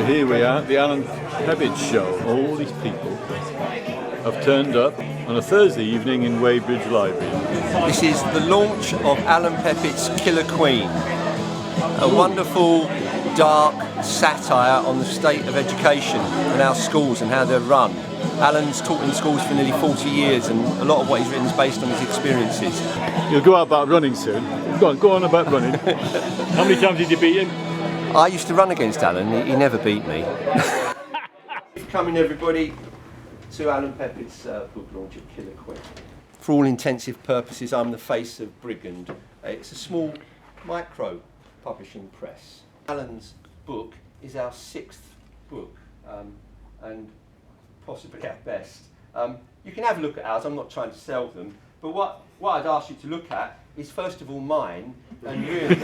So here we are at the Alan Peppitt show. All these people have turned up on a Thursday evening in Weybridge Library. This is the launch of Alan Peppitt's Killer Queen, a wonderful, dark satire on the state of education and our schools and how they're run. Alan's taught in schools for nearly 40 years and a lot of what he's written is based on his experiences. You'll go out about running soon. Go on about running. How many times did you beat him? I used to run against Alan, he never beat me. Coming everybody to Alan Peppitt's book launch of Killer Queen. For all intensive purposes, I'm the face of Brigand. It's a small micro publishing press. Alan's book is our 6th book, and possibly our best. You can have a look at ours, I'm not trying to sell them, but what I'd ask you to look at is first of all mine, and really...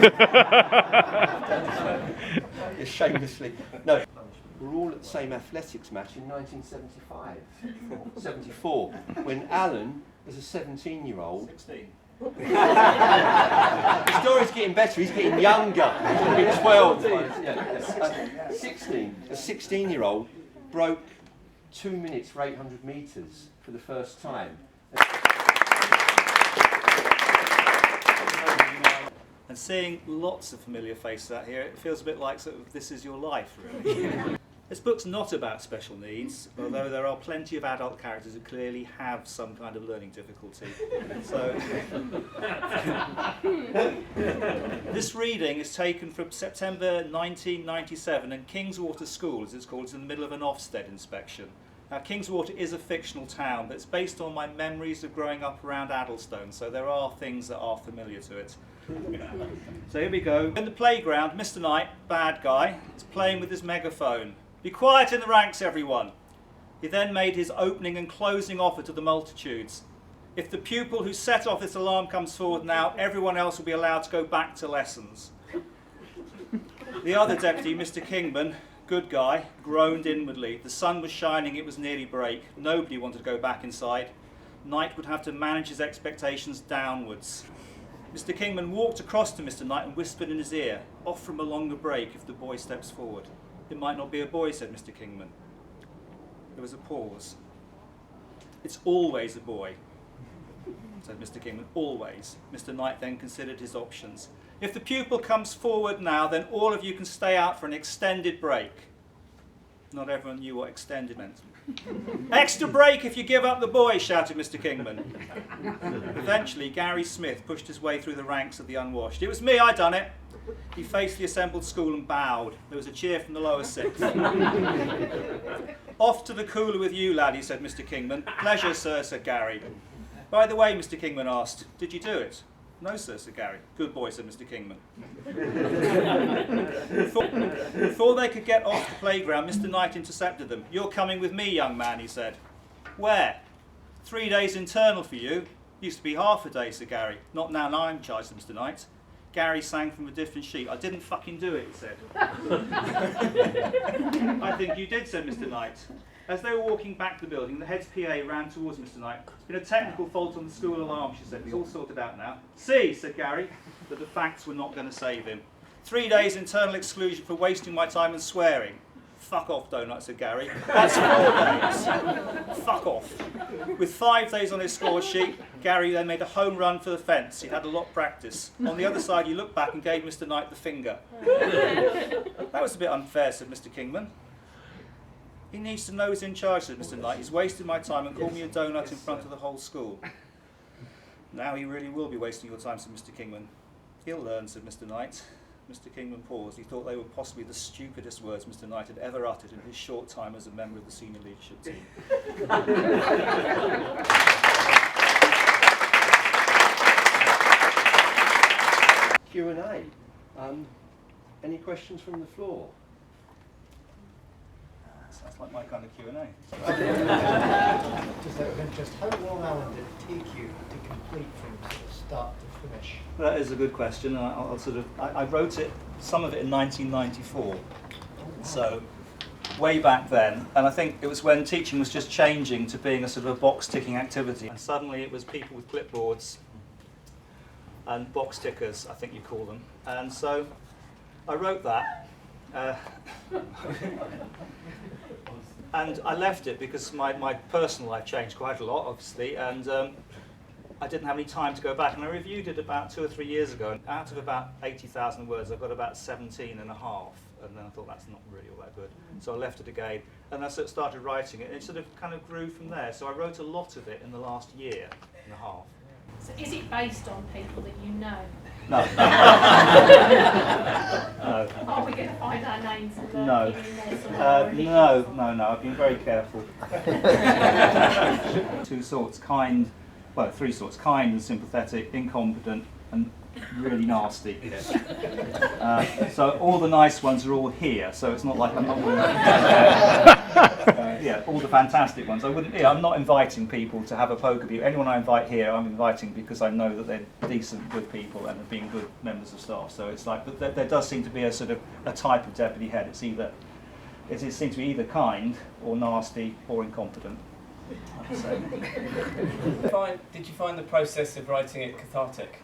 shamelessly... No, we're all at the same athletics match in 1975, 74, when Alan was a 17-year-old. 16. The story's getting better, he's getting younger. He's 12. 16. A 16-year-old broke 2 minutes for 800 metres for the first time. And seeing lots of familiar faces out here, it feels a bit like sort of This Is Your Life, really. This book's not about special needs, although there are plenty of adult characters who clearly have some kind of learning difficulty. So, this reading is taken from September 1997, and Kingswater School, as it's called, is in the middle of an Ofsted inspection. Now, Kingswater is a fictional town, but it's based on my memories of growing up around Addlestone, so there are things that are familiar to it. So here we go. In the playground, Mr. Knight, bad guy, is playing with his megaphone. "Be quiet in the ranks, everyone." He then made his opening and closing offer to the multitudes. "If the pupil who set off this alarm comes forward now, everyone else will be allowed to go back to lessons." The other deputy, Mr. Kingman, good guy, groaned inwardly. The sun was shining, it was nearly break. Nobody wanted to go back inside. Knight would have to manage his expectations downwards. Mr. Kingman walked across to Mr. Knight and whispered in his ear, "Offer him a longer break if the boy steps forward." "It might not be a boy," said Mr. Kingman. There was a pause. "It's always a boy," said Mr. Kingman. "Always." Mr. Knight then considered his options. "If the pupil comes forward now, then all of you can stay out for an extended break." Not everyone knew what extended meant. "Extra break if you give up the boy," shouted Mr. Kingman. Eventually, Gary Smith pushed his way through the ranks of the unwashed. "It was me, I done it." He faced the assembled school and bowed. There was a cheer from the lower sixth. "Off to the cooler with you, laddie," said Mr. Kingman. "Pleasure, sir," said Gary. "By the way," Mr. Kingman asked, "did you do it?" "No, sir," said Gary. "Good boy," said Mr. Kingman. Before they could get off the playground, Mr. Knight intercepted them. "You're coming with me, young man," he said. "Where?" 3 days internal for you." "Used to be half a day," said Gary. "Not now, I'm in charge," said Mr. Knight. Gary sang from a different sheet. "I didn't fucking do it," he said. "I think you did," said Mr. Knight. As they were walking back to the building, the head's PA ran towards Mr. Knight. "It's been a technical fault on the school alarm," she said. "It's all sorted out now." "See," said Gary, but the facts were not going to save him. 3 days internal exclusion for wasting my time and swearing." "Fuck off, Donut," said Gary. "That's 4 days." "Fuck off." With 5 days on his score sheet, Gary then made a home run for the fence. He'd had a lot of practice. On the other side, he looked back and gave Mr. Knight the finger. "That was a bit unfair," said Mr. Kingman. "He needs to know he's in charge," said Mr. Knight. "He's wasted my time and called me a donut in front of the whole school." "Now he really will be wasting your time," said Mr. Kingman. "He'll learn," said Mr. Knight. Mr. Kingman paused. He thought they were possibly the stupidest words Mr. Knight had ever uttered in his short time as a member of the senior leadership team. Q&A. Any questions from the floor? Sounds like my kind of Q&A. Just out of interest, how long, Alan, did it take you to complete from sort of start to finish? That is a good question. I wrote it, some of it in 1994. So way back then, and I think it was when teaching was just changing to being a sort of a box-ticking activity. And suddenly it was people with clipboards and box tickers, I think you call them. And so I wrote that. And I left it because my personal life changed quite a lot, obviously, and I didn't have any time to go back. And I reviewed it about 2 or 3 years ago, and out of about 80,000 words, I got about 17 and a half. And then I thought, that's not really all that good. So I left it again, and I sort of started writing it, and it sort of kind of grew from there. So I wrote a lot of it in the last year and a half. So is it based on people that you know? No. No. Are we going to find our names and No. No, I've been very careful. Two sorts, three sorts, kind and sympathetic, incompetent and really nasty. So all the nice ones are all here, so it's not like I'm not all the fantastic ones. I'm not inviting people to have a poker view. Anyone I invite here, I'm inviting because I know that they're decent, good people and have been good members of staff. So it's like, but there does seem to be a sort of a type of deputy head. It seems to be either kind or nasty or incompetent. Did you find the process of writing it cathartic?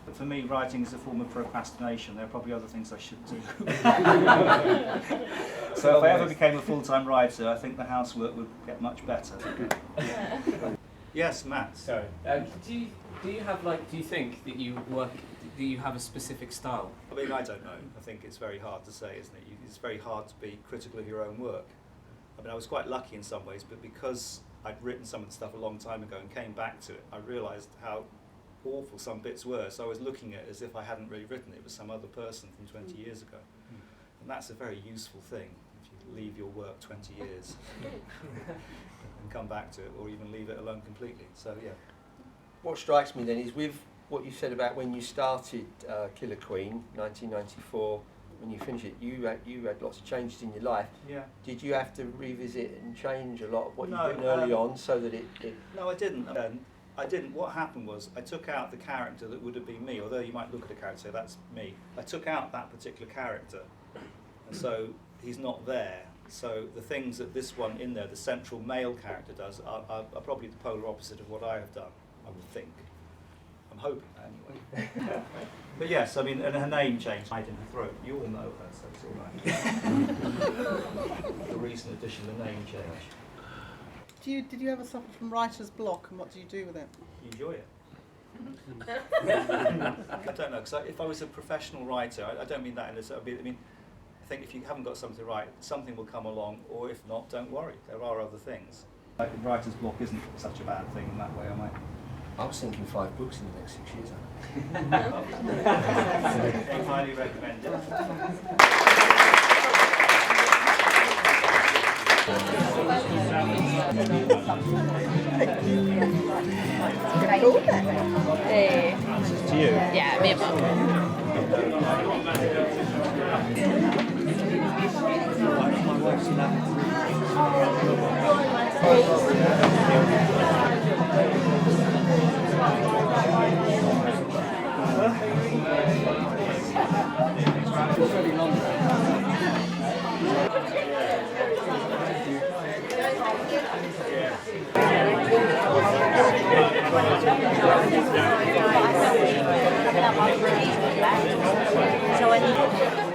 But for me, writing is a form of procrastination. There are probably other things I should do. So if I ever became a full-time writer, I think the housework would get much better. Yes, Matt. Sorry. Do you think that you work? Do you have a specific style? I mean, I don't know. I think it's very hard to say, isn't it? It's very hard to be critical of your own work. I mean, I was quite lucky in some ways, but because I'd written some of the stuff a long time ago and came back to it, I realised how awful some bits were. So I was looking at it as if I hadn't really written it. It was some other person from 20 years ago. And that's a very useful thing, if you leave your work 20 years and come back to it, or even leave it alone completely. So, yeah. What strikes me then is with what you said about when you started Killer Queen, 1994, when you finished it, you had lots of changes in your life. Yeah. Did you have to revisit and change a lot of what you did early on so that it... No, I didn't. I didn't. What happened was I took out the character that would have been me, although you might look at a character and say, that's me. I took out that particular character, and so he's not there. So the things that this one in there, the central male character does, are probably the polar opposite of what I have done, I would think. I'm hoping that anyway. But yes, I mean, and her name changed, right in her throat. You all know her, so it's all right. The recent addition, the name change. Did you ever suffer from writer's block, and what do you do with it? You enjoy it? I don't know, because if I was a professional writer, I don't mean that in a... I mean, I think if you haven't got something to write, something will come along, or if not, don't worry. There are other things. Like, writer's block isn't such a bad thing in that way, am I? I was thinking 5 books in the next 6 years. I highly recommend it. To you? Yeah, me and Mum. So I need